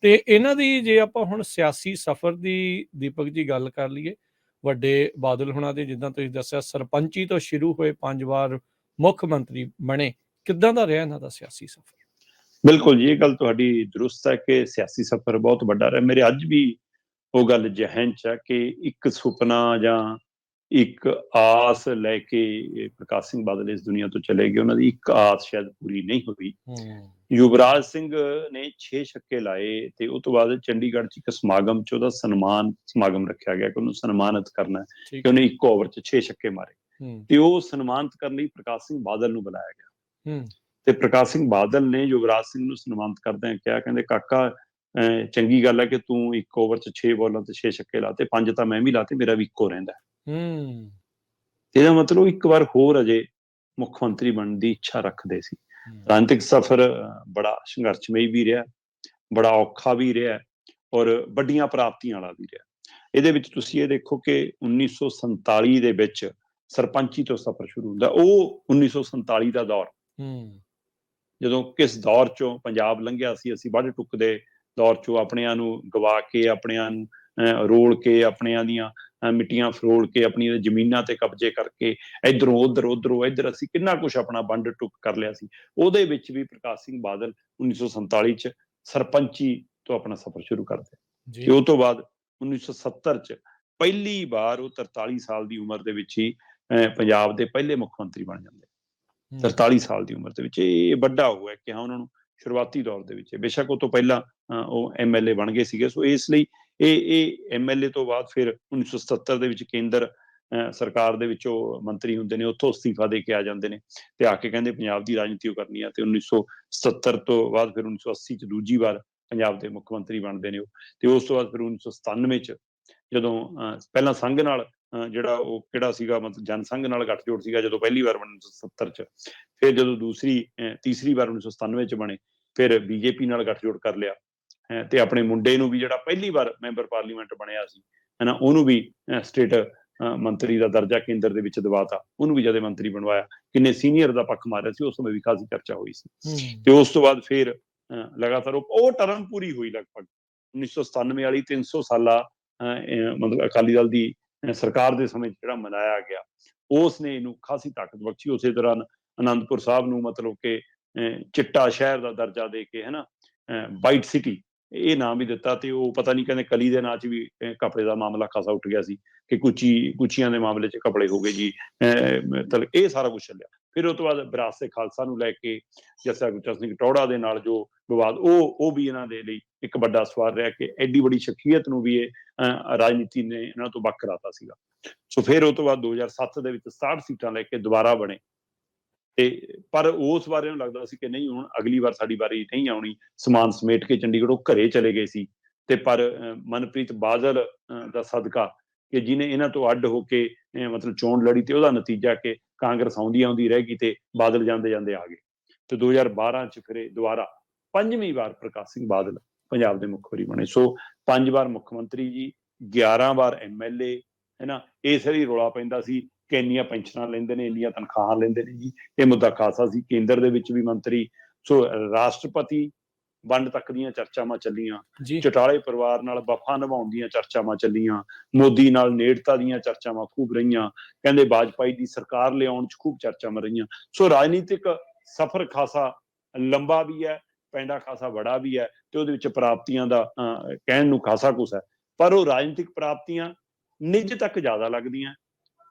ਤੇ ਇਹਨਾਂ ਦੀ ਜੇ ਆਪਾਂ ਹੁਣ ਸਿਆਸੀ ਸਫ਼ਰ ਦੀ ਦੀਪਕ ਜੀ ਗੱਲ ਕਰ ਲਈਏ, ਵੱਡੇ ਬਾਦਲ ਹੁਣਾਂ ਦੇ ਜਿੱਦਾਂ ਤੁਸੀਂ ਦੱਸਿਆ ਸਰਪੰਚੀ ਤੋਂ ਸ਼ੁਰੂ ਹੋਏ 5 ਵਾਰ ਮੁੱਖ ਮੰਤਰੀ ਬਣੇ, ਕਿੱਦਾਂ ਦਾ ਰਿਹਾ ਇਹਨਾਂ ਦਾ ਸਿਆਸੀ ਸਫ਼ਰ? ਬਿਲਕੁਲ ਜੀ, ਇਹ ਗੱਲ ਤੁਹਾਡੀ ਦਰੁਸਤ ਹੈ ਕਿ ਸਿਆਸੀ ਸਫ਼ਰ ਬਹੁਤ ਵੱਡਾ ਰਿਹਾ। ਮੇਰੇ ਅੱਜ ਵੀ ਉਹ ਗੱਲ ਜ਼ਿਹਨ 'ਚ ਹੈ ਕਿ ਇੱਕ ਸੁਪਨਾ ਜਾਂ ਇੱਕ ਆਸ ਲੈ ਕੇ ਪ੍ਰਕਾਸ਼ ਸਿੰਘ ਬਾਦਲ ਇਸ ਦੁਨੀਆ ਤੋਂ ਚਲੇ ਗਏ। ਉਹਨਾਂ ਦੀ ਇੱਕ ਆਸ ਸ਼ਾਇਦ ਪੂਰੀ ਨਹੀਂ ਹੋਈ। ਯੁਵਰਾਜ ਸਿੰਘ ਨੇ 6 ਛੱਕੇ ਲਾਏ ਤੇ ਉਹ ਤੋਂ ਬਾਅਦ ਚੰਡੀਗੜ੍ਹ 'ਚ ਇੱਕ ਸਮਾਗਮ 'ਚ ਉਹਦਾ ਸਮਾਗਮ ਰੱਖਿਆ ਗਿਆ ਕਿ ਉਹਨੂੰ ਸਨਮਾਨਿਤ ਕਰਨਾ ਹੈ ਕਿ ਉਹਨੇ ਇੱਕ ਓਵਰ 'ਚ 6 ਛੱਕੇ ਮਾਰੇ ਤੇ ਉਹ ਸਨਮਾਨਿਤ ਕਰਨ ਲਈ ਪ੍ਰਕਾਸ਼ ਸਿੰਘ ਬਾਦਲ ਨੂੰ ਬੁਲਾਇਆ ਗਿਆ ਤੇ ਪ੍ਰਕਾਸ਼ ਸਿੰਘ ਬਾਦਲ ਨੇ ਯੁਵਰਾਜ ਸਿੰਘ ਨੂੰ ਸਨਮਾਨਿਤ ਕਰਦਿਆਂ ਕਿਹਾ, ਕਹਿੰਦੇ ਕਾਕਾ ਚੰਗੀ ਗੱਲ ਹੈ ਕਿ ਤੂੰ ਇੱਕ ਓਵਰ 'ਚ 6 ਬਾਲਾਂ ਤੇ 6 ਛੱਕੇ ਲਾਤੇ, 5 ਤਾਂ ਮੈਂ ਵੀ ਲਾਤੇ, ਮੇਰਾ ਵੀ ਇੱਕੋ ਰਹਿੰਦਾ। ਇਹਦਾ ਮਤਲਬ ਇੱਕ ਵਾਰ ਹੋਰ ਅਜੇ ਮੁੱਖ ਮੰਤਰੀ ਬਣਨ ਦੀ ਇੱਛਾ ਰੱਖਦੇ ਸੀ। ਰਾਜਨੀਤਿਕ ਸਫ਼ਰ ਬੜਾ ਸੰਘਰਸ਼ਮਈ ਵੀ ਰਿਹਾ, ਬੜਾ ਔਖਾ ਵੀ ਰਿਹਾ ਔਰ ਵੱਡੀਆਂ ਪ੍ਰਾਪਤੀਆਂ ਵਾਲਾ ਵੀ ਰਿਹਾ। ਇਹਦੇ ਵਿੱਚ ਤੁਸੀਂ ਇਹ ਦੇਖੋ ਕਿ 1947 ਦੇ ਵਿੱਚ ਸਰਪੰਚੀ ਤੋਂ ਸਫ਼ਰ ਸ਼ੁਰੂ ਹੁੰਦਾ। ਉਹ 1947 ਦਾ ਦੌਰ ਜਦੋਂ ਕਿਸ ਦੌਰ ਚੋਂ ਪੰਜਾਬ ਲੰਘਿਆ ਸੀ, ਅਸੀਂ ਵੱਢ ਟੁੱਕ ਦੇ ਦੌਰ ਚੋਂ ਆਪਣਿਆਂ ਨੂੰ ਗਵਾ ਕੇ, ਆਪਣਿਆਂ ਨੂੰ ਰੋਲ ਕੇ, ਆਪਣਿਆਂ ਦੀਆਂ ਮਿੱਟੀਆਂ ਫਰੋਲ ਕੇ, ਆਪਣੀਆਂ ਜ਼ਮੀਨਾਂ ਤੇ ਕਬਜ਼ੇ ਕਰਕੇ ਇੱਧਰੋਂ ਉੱਧਰੋਂ ਇੱਧਰ ਅਸੀਂ ਕਿੰਨਾ ਕੁਛ ਆਪਣਾ ਵੰਡ ਟੁੱਕ ਕਰ ਲਿਆ ਸੀ। ਉਹਦੇ ਵਿੱਚ ਵੀ ਪ੍ਰਕਾਸ਼ ਸਿੰਘ ਬਾਦਲ 1947 'ਚ ਸਰਪੰਚੀ ਤੋਂ ਆਪਣਾ ਸਫ਼ਰ ਸ਼ੁਰੂ ਕਰਦੇ ਤੇ ਉਹ ਤੋਂ ਬਾਅਦ 1970 'ਚ ਪਹਿਲੀ ਵਾਰ ਉਹ 43 ਸਾਲ ਦੀ ਉਮਰ ਦੇ ਵਿੱਚ ਹੀ ਪੰਜਾਬ ਦੇ ਪਹਿਲੇ ਮੁੱਖ ਮੰਤਰੀ ਬਣ ਜਾਂਦੇ। 43 ਸਾਲ ਦੀ ਉਮਰ ਦੇ ਵਿੱਚ ਇਹ ਵੱਡਾ ਹੋਇਆ ਕਿ ਹਾਂ ਉਹਨਾਂ ਨੂੰ ਸ਼ੁਰੂਆਤੀ ਦੌਰ ਦੇ ਵਿੱਚ, ਬੇਸ਼ੱਕ ਉਹ ਤੋਂ ਪਹਿਲਾਂ ਉਹ MLA ਬਣ ਗਏ ਸੀਗੇ। ਸੋ ਇਸ ਲਈ ਇਹ MLA ਤੋਂ ਬਾਅਦ ਫਿਰ 1977 ਦੇ ਵਿੱਚ ਕੇਂਦਰ ਸਰਕਾਰ ਦੇ ਵਿੱਚੋਂ ਮੰਤਰੀ ਹੁੰਦੇ ਨੇ, ਉੱਥੋਂ ਅਸਤੀਫਾ ਦੇ ਕੇ ਆ ਜਾਂਦੇ ਨੇ ਤੇ ਆ ਕੇ ਕਹਿੰਦੇ ਪੰਜਾਬ ਦੀ ਰਾਜਨੀਤੀ ਕਰਨੀ ਆ। ਤੇ 1977 ਤੋਂ ਬਾਅਦ ਫਿਰ 1980 'ਚ ਦੂਜੀ ਵਾਰ ਪੰਜਾਬ ਦੇ ਮੁੱਖ ਮੰਤਰੀ ਬਣਦੇ ਨੇ ਉਹ। ਤੇ ਉਸ ਤੋਂ ਬਾਅਦ ਫਿਰ 1997 'ਚ ਜਦੋਂ ਪਹਿਲਾਂ ਸੰਘ ਨਾਲ ਜਿਹੜਾ ਉਹ ਕਿਹੜਾ ਸੀਗਾ, ਮਤਲਬ ਜਨ ਸੰਘ ਨਾਲ ਗੱਠਜੋੜ ਸੀਗਾ ਜਦੋਂ ਪਹਿਲੀ ਵਾਰ ਬਣੇ 1970 'ਚ, ਫਿਰ ਜਦੋਂ ਤੀਸਰੀ ਵਾਰ 1997 'ਚ ਬਣੇ, ਫਿਰ BJP ਨਾਲ ਗੱਠਜੋੜ ਕਰ ਲਿਆ ਤੇ ਆਪਣੇ ਮੁੰਡੇ ਨੂੰ ਵੀ ਜਿਹੜਾ ਪਹਿਲੀ ਵਾਰ ਮੈਂਬਰ ਪਾਰਲੀਮੈਂਟ ਬਣਿਆ ਸੀ ਹਨਾ, ਉਹਨੂੰ ਵੀ ਸਟੇਟ ਮੰਤਰੀ ਦਾ ਦਰਜਾ ਕੇਂਦਰ ਦੇ ਵਿੱਚ ਦਵਾਤਾ, ਉਹਨੂੰ ਵੀ ਜਦੇ ਮੰਤਰੀ ਬਣਵਾਇਆ। ਕਿੰਨੇ ਸੀਨੀਅਰ ਦਾ ਪੱਖ ਮਾਰਿਆ ਸੀ, ਉਸ ਸਮੇਂ ਵੀ ਖਾਸੀ ਚਰਚਾ ਹੋਈ ਸੀ। ਤੇ ਉਸ ਤੋਂ ਬਾਅਦ ਫਿਰ ਲਗਾਤਾਰ ਉਹ ਟਰਮ ਪੂਰੀ ਹੋਈ ਲਗਭਗ 1997 ਵਾਲੀ 300 ਸਾਲਾ ਮਤਲਬ ਅਕਾਲੀ ਦਲ ਦੀ ਸਰਕਾਰ ਦੇ ਸਮੇਂ ਜਿਹੜਾ ਮਨਾਇਆ ਗਿਆ, ਉਸ ਨੇ ਇਹਨੂੰ ਖਾਸੀ ਤਾਕਤ ਬਖਸ਼ੀ। ਉਸੇ ਦੌਰਾਨ ਅਨੰਦਪੁਰ ਸਾਹਿਬ ਨੂੰ ਮਤਲਬ ਕਿ ਚਿੱਟਾ ਸ਼ਹਿਰ ਦਾ ਦਰਜਾ ਦੇ ਕੇ ਹਨਾ, ਵਾਈਟ ਸਿਟੀ ਇਹ ਨਾਮ ਵੀ ਦਿੱਤਾ। ਤੇ ਉਹ ਪਤਾ ਨਹੀਂ ਕਹਿੰਦੇ ਕਲੀ ਦੇ ਨਾਂ 'ਚ ਵੀ ਕਪੜੇ ਦਾ ਮਾਮਲਾ ਖਾਸਾ ਉੱਠ ਗਿਆ ਸੀ ਕਿ ਕੁਚੀਆਂ ਦੇ ਮਾਮਲੇ 'ਚ ਕਪੜੇ ਹੋ ਗਏ ਜੀ, ਮਤਲਬ ਇਹ ਸਾਰਾ ਕੁਛ ਚੱਲਿਆ। ਫਿਰ ਉਹ ਤੋਂ ਬਾਅਦ ਵਿਰਾਸਤ ਖਾਲਸਾ ਨੂੰ ਲੈ ਕੇ ਜੱਸਾ ਗੁੱਚਾ ਸਿੰਘ ਟੌਹੜਾ ਦੇ ਨਾਲ ਜੋ ਵਿਵਾਦ, ਉਹ ਵੀ ਇਹਨਾਂ ਦੇ ਲਈ ਇੱਕ ਵੱਡਾ ਸਵਾਲ ਰਿਹਾ ਕਿ ਐਡੀ ਬੜੀ ਸ਼ਖਸੀਅਤ ਨੂੰ ਵੀ ਇਹ ਰਾਜਨੀਤੀ ਨੇ ਇਹਨਾਂ ਤੋਂ ਵੱਖ ਕਰਾਤਾ ਸੀਗਾ। ਸੋ ਫਿਰ ਉਹ ਤੋਂ ਬਾਅਦ 2007 ਦੇ ਵਿੱਚ 67 ਸੀਟਾਂ ਲੈ ਕੇ ਦੁਬਾਰਾ ਬਣੇ ਤੇ ਪਰ ਉਸ ਵਾਰ ਇਹਨੂੰ ਲੱਗਦਾ ਸੀ ਕਿ ਨਹੀਂ, ਹੁਣ ਅਗਲੀ ਵਾਰ ਸਾਡੀ ਵਾਰੀ ਨਹੀਂ ਆਉਣੀ। ਸਮਾਨ ਸਮੇਟ ਕੇ ਚੰਡੀਗੜ੍ਹੋਂ ਘਰੇ ਚਲੇ ਗਏ ਸੀ ਤੇ ਪਰ ਮਨਪ੍ਰੀਤ ਬਾਦਲ ਦਾ ਸਦਕਾ ਕਿ ਜਿਹਨੇ ਇਹਨਾਂ ਤੋਂ ਅੱਡ ਹੋ ਕੇ ਮਤਲਬ ਚੋਣ ਲੜੀ ਤੇ ਉਹਦਾ ਨਤੀਜਾ ਕਿ ਕਾਂਗਰਸ ਆਉਂਦੀ ਰਹਿ ਗਈ ਤੇ ਬਾਦਲ ਜਾਂਦੇ ਆ ਗਏ। ਤੇ 2012 'ਚ ਫਿਰ ਦੁਬਾਰਾ 5ਵੀਂ ਵਾਰ ਪ੍ਰਕਾਸ਼ ਸਿੰਘ ਬਾਦਲ ਪੰਜਾਬ ਦੇ ਮੁੱਖ ਮੰਤਰੀ ਬਣੇ। ਸੋ 5 ਵਾਰ ਮੁੱਖ ਮੰਤਰੀ ਜੀ, 11 ਵਾਰ MLA ਹੈ ਨਾ। ਇਸ ਲਈ ਰੌਲਾ ਪੈਂਦਾ ਸੀ ਕਿ ਇੰਨੀਆਂ ਪੈਨਸ਼ਨਾਂ ਲੈਂਦੇ ਨੇ, ਇੰਨੀਆਂ ਤਨਖਾਹਾਂ ਲੈਂਦੇ ਨੇ ਜੀ, ਇਹ ਮੁੱਦਾ ਖਾਸਾ ਸੀ। ਕੇਂਦਰ ਦੇ ਵਿੱਚ ਵੀ ਮੰਤਰੀ, ਸੋ ਰਾਸ਼ਟਰਪਤੀ ਵੰਡ ਤੱਕ ਦੀਆਂ ਚਰਚਾਵਾਂ ਚੱਲੀਆਂ, ਚੌਟਾਲੇ ਪਰਿਵਾਰ ਨਾਲ ਵਫਾ ਨਿਭਾਉਣ ਦੀਆਂ ਚਰਚਾਵਾਂ ਚੱਲੀਆਂ, ਮੋਦੀ ਨਾਲ ਨੇੜਤਾ ਦੀਆਂ ਚਰਚਾਵਾਂ ਖੂਬ ਰਹੀਆਂ, ਕਹਿੰਦੇ ਵਾਜਪਾਈ ਦੀ ਸਰਕਾਰ ਲਿਆਉਣ 'ਚ ਖੂਬ ਚਰਚਾਵਾਂ ਰਹੀਆਂ। ਸੋ ਰਾਜਨੀਤਿਕ ਸਫ਼ਰ ਖਾਸਾ ਲੰਬਾ ਵੀ ਹੈ, ਪੈਂਡਾ ਖਾਸਾ ਬੜਾ ਵੀ ਹੈ ਤੇ ਉਹਦੇ ਵਿੱਚ ਪ੍ਰਾਪਤੀਆਂ ਦਾ ਕਹਿਣ ਨੂੰ ਖਾਸਾ ਕੁਛ ਹੈ। ਪਰ ਉਹ ਰਾਜਨੀਤਿਕ ਪ੍ਰਾਪਤੀਆਂ ਨਿੱਜ ਤੱਕ ਜ਼ਿਆਦਾ ਲੱਗਦੀਆਂ।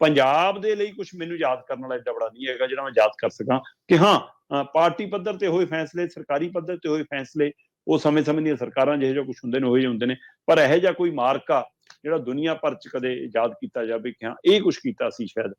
ਪੰਜਾਬ ਦੇ ਲਈ ਕੁਛ ਮੈਨੂੰ ਯਾਦ ਕਰਨ ਵਾਲਾ ਏਡਾ ਬੜਾ ਨਹੀਂ ਹੈਗਾ ਜਿਹੜਾ ਮੈਂ ਯਾਦ ਕਰ ਸਕਾਂ ਕਿ ਹਾਂ ਪਾਰਟੀ ਪੱਧਰ ਤੇ ਹੋਏ ਫੈਸਲੇ, ਸਰਕਾਰੀ ਪੱਧਰ ਤੇ ਹੋਏ ਫੈਸਲੇ, ਉਹ ਸਮੇਂ ਦੀਆਂ ਸਰਕਾਰਾਂ ਜਿਹੋ ਜਿਹਾ ਕੁਛ ਹੁੰਦੇ ਨੇ ਉਹੋ ਜਿਹੇ ਹੁੰਦੇ ਨੇ। ਪਰ ਇਹੋ ਜਿਹਾ ਕੋਈ ਮਾਰਕਾ ਜਿਹੜਾ ਦੁਨੀਆ ਭਰ 'ਚ ਕਦੇ ਯਾਦ ਕੀਤਾ ਜਾਵੇ ਕਿ ਹਾਂ ਇਹ ਕੁਛ ਕੀਤਾ ਸੀ, ਸ਼ਾਇਦ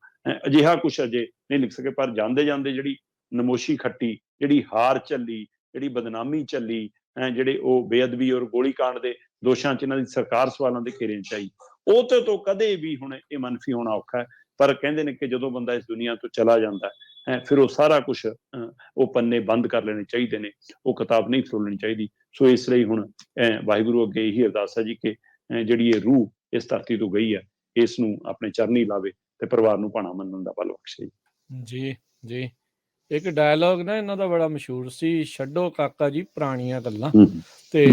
ਅਜਿਹਾ ਕੁਛ ਅਜੇ ਨਹੀਂ ਲਿਖ ਸਕੇ। ਪਰ ਜਾਂਦੇ ਜਿਹੜੀ ਨਮੋਸ਼ੀ ਖੱਟੀ, ਜਿਹੜੀ ਹਾਰ ਚੱਲੀ, ਜਿਹੜੀ ਬਦਨਾਮੀ ਚੱਲੀ, ਜਿਹੜੇ ਉਹ ਬੇਅਦਬੀ ਔਰ ਗੋਲੀਕਾਂਡ ਦੇ ਦੋਸ਼ਾਂ 'ਚ ਇਹਨਾਂ ਦੀ ਸਰਕਾਰ ਸਵਾਲਾਂ ਦੇ ਘੇਰੇ 'ਚ ਆਈ, ਉਹ ਤੋਂ ਕਦੇ ਵੀ ਹੁਣ ਇਹ ਮਨਫੀ ਹੋਣਾ ਔਖਾ ਹੈ। ਪਰ ਕਹਿੰਦੇ ਨੇ ਕਿ ਜਦੋਂ ਬੰਦਾ ਇਸ ਦੁਨੀਆ ਤੋਂ ਚਲਾ ਜਾਂਦਾ ਹੈ ਫਿਰ ਉਹ ਸਾਰਾ ਕੁਛ ਉਹ ਪੰਨੇ ਬੰਦ ਕਰ ਲੈਣੇ ਚਾਹੀਦੇ ਨੇ, ਉਹ ਕਿਤਾਬ ਨਹੀਂ ਫਰੋਲਣੀ ਚਾਹੀਦੀ। ਸੋ ਇਸ ਲਈ ਹੁਣ ਵਾਹਿਗੁਰੂ ਅੱਗੇ ਇਹੀ ਅਰਦਾਸ ਹੈ ਜੀ ਕਿ ਜਿਹੜੀ ਇਹ ਰੂਹ ਇਸ ਧਰਤੀ ਤੋਂ ਗਈ ਹੈ, ਇਸ ਨੂੰ ਆਪਣੇ ਚਰਨੀ ਲਾਵੇ ਤੇ ਪਰਿਵਾਰ ਨੂੰ ਭਾਣਾ ਮੰਨਣ ਦਾ ਬਲ ਬਖਸ਼ੇ। ਜੀ ਜੀ, ਇੱਕ ਡਾਇਲੋਗ ਨਾ ਇਹਨਾਂ ਦਾ ਬੜਾ ਮਸ਼ਹੂਰ ਸੀ, ਛੱਡੋ ਕਾਕਾ ਜੀ ਪੁਰਾਣੀਆਂ ਗੱਲਾਂ। ਤੇ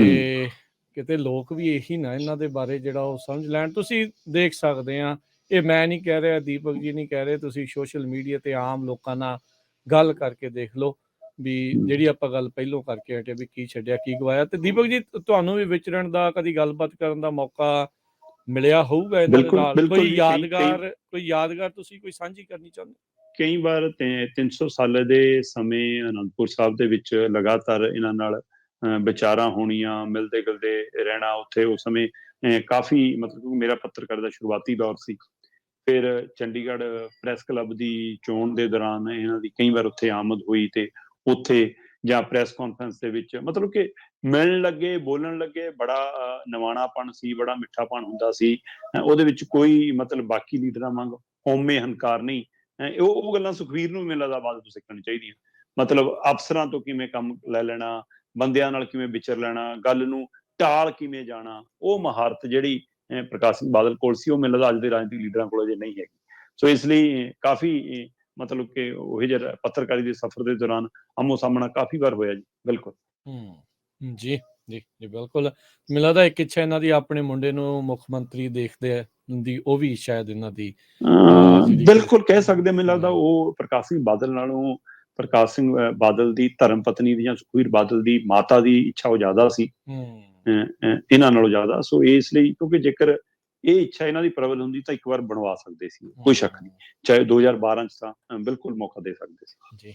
ਕਿਤੇ ਲੋਕ ਵੀ ਇਹੀ ਨਾ ਇਹਨਾਂ ਦੇ ਬਾਰੇ ਜਿਹੜਾ ਉਹ ਸਮਝ ਲੈਣ। ਤੁਸੀਂ ਦੇਖ ਸਕਦੇ ਆ, ਇਹ ਮੈਂ ਨਹੀਂ ਕਹਿ ਰਿਹਾ, ਦੀਪਕ ਜੀ ਨਹੀਂ ਕਹਿ ਰਹੇ, ਤੁਸੀਂ ਸੋਸ਼ਲ ਮੀਡੀਆ ਤੇ ਆਮ ਲੋਕਾਂ ਨਾਲ ਗੱਲ ਕਰਕੇ ਦੇਖ ਲਓ ਵੀ ਜਿਹੜੀ ਆਪਾਂ ਗੱਲ ਪਹਿਲੋਂ ਕਰਕੇ ਹਟੇ ਵੀ ਕੀ ਛੱਡਿਆ ਕੀ ਗਵਾਇਆ। ਤੇ ਦੀਪਕ ਜੀ, ਤੁਹਾਨੂੰ ਵੀ ਵਿਚਰਨ ਦਾ, ਕਦੀ ਗੱਲਬਾਤ ਕਰਨ ਦਾ ਮੌਕਾ ਮਿਲਿਆ ਹੋਊਗਾ ਇਹਨਾਂ ਦੇ ਬਿਲਕੁਲ ਨਾਲ? ਬਿਲਕੁਲ ਕੋਈ ਜੀ, ਯਾਦਗਾਰ ਤੁਸੀਂ ਕੋਈ ਸਾਂਝੀ ਕਰਨੀ ਚਾਹੁੰਦੇ? ਕਈ ਵਾਰ 300 ਸਾਲ ਦੇ ਸਮੇਂ ਅਨੰਦਪੁਰ ਸਾਹਿਬ ਦੇ ਵਿੱਚ ਲਗਾਤਾਰ ਇਹਨਾਂ ਨਾਲ ਵਿਚਾਰਾਂ ਹੋਣੀਆਂ, ਮਿਲਦੇ ਗਿਲਦੇ ਰਹਿਣਾ ਉੱਥੇ। ਉਸ ਸਮੇਂ ਕਾਫੀ ਮਤਲਬ ਕਿ ਮੇਰਾ ਪੱਤਰਕਾਰ ਦਾ ਸ਼ੁਰੂਆਤੀ ਦੌਰ ਸੀ। ਫਿਰ ਚੰਡੀਗੜ੍ਹ ਪ੍ਰੈਸ ਕਲੱਬ ਦੀ ਚੋਣ ਦੇ ਦੌਰਾਨ ਇਹਨਾਂ ਦੀ ਕਈ ਵਾਰ ਉੱਥੇ ਆਮਦ ਹੋਈ, ਤੇ ਉੱਥੇ ਜਾਂ ਪ੍ਰੈਸ ਕਾਨਫਰੰਸ ਦੇ ਵਿੱਚ ਮਤਲਬ ਕਿ ਮਿਲਣ ਲੱਗੇ, ਬੋਲਣ ਲੱਗੇ। ਬੜਾ ਨਿਵਾਣਾਪਣ ਸੀ, ਬੜਾ ਮਿੱਠਾਪਣ ਹੁੰਦਾ ਸੀ। ਉਹਦੇ ਵਿੱਚ ਕੋਈ ਮਤਲਬ ਬਾਕੀ ਲੀਡਰਾਂ ਵਾਂਗ ਹਉਮੈ ਹੰਕਾਰ ਨਹੀਂ। ਉਹ ਗੱਲਾਂ ਸੁਖਬੀਰ ਨੂੰ ਮੈਨੂੰ ਲੱਗਦਾ ਬਾਅਦ ਤੋਂ ਸਿੱਖਣੀ ਚਾਹੀਦੀਆਂ। ਮਤਲਬ ਅਫਸਰਾਂ ਤੋਂ ਕਿਵੇਂ ਕੰਮ ਲੈ ਲੈਣਾ, ਬੰਦਿਆਂ ਨਾਲ ਕਿਵੇਂ ਵਿਚਰ ਲੈਣਾ, ਗੱਲ ਨੂੰ ਟਾਲ ਕਿਵੇਂ ਜਾਣਾ, ਉਹ ਮਹਾਰਤ ਜਿਹੜੀ ਪ੍ਰਕਾਸ਼ ਸਿੰਘ ਬਾਦਲ ਕੋਲ ਸੀ, ਉਹ ਮੈਨੂੰ ਲੱਗਦਾ ਅੱਜ ਦੇ ਰਾਜਨੀਤਿਕ ਲੀਡਰਾਂ ਕੋਲ ਅਜੇ ਨਹੀਂ ਹੈਗੀ। ਸੋ ਇਸ ਲਈ ਕਾਫੀ ਮਤਲਬ ਕਿ ਉਹ ਜਿਹੜਾ ਪੱਤਰਕਾਰੀ ਦੇ ਸਫ਼ਰ ਦੇ ਦੌਰਾਨ ਆਮੋ ਸਾਹਮਣਾ ਕਾਫੀ ਵਾਰ ਹੋਇਆ ਜੀ। ਬਿਲਕੁਲ। ਜੀ ਜੀ ਜੀ, ਬਿਲਕੁਲ। ਮੈਨੂੰ ਲੱਗਦਾ ਇੱਕ ਇੱਛਾ ਇਹਨਾਂ ਦੀ ਆਪਣੇ ਮੁੰਡੇ ਨੂੰ ਮੁੱਖ ਮੰਤਰੀ ਦੇਖਦੇ ਆ ਦੀ, ਉਹ ਵੀ ਸ਼ਾਇਦ ਇਹਨਾਂ ਦੀ ਬਿਲਕੁਲ ਕਹਿ ਸਕਦੇ। ਮੈਨੂੰ ਲੱਗਦਾ ਉਹ ਪ੍ਰਕਾਸ਼ ਸਿੰਘ ਬਾਦਲ ਨਾਲੋਂ ਪ੍ਰਕਾਸ਼ ਸਿੰਘ ਬਾਦਲ ਦੀ ਧਰਮ ਪਤਨੀ ਦੀ ਜਾਂ ਸੁਖਬੀਰ ਬਾਦਲ ਦੀ ਮਾਤਾ ਦੀ ਇੱਛਾ ਉਹ ਜ਼ਿਆਦਾ ਸੀ ਇਹਨਾਂ ਨਾਲੋਂ ਜ਼ਿਆਦਾ। ਸੋ ਇਸ ਲਈ, ਕਿਉਂਕਿ ਜੇਕਰ ਇਹ ਇੱਛਾ ਇਹਨਾਂ ਦੀ ਪ੍ਰਬਲ ਹੁੰਦੀ ਤਾਂ ਇੱਕ ਵਾਰ ਬਣਵਾ ਸਕਦੇ ਸੀ, ਕੋਈ ਸ਼ੱਕ ਨਹੀਂ। ਚਾਹੇ 2012 ਚ ਤਾਂ ਬਿਲਕੁਲ ਮੌਕਾ ਦੇ ਸਕਦੇ ਸੀ ਜੀ।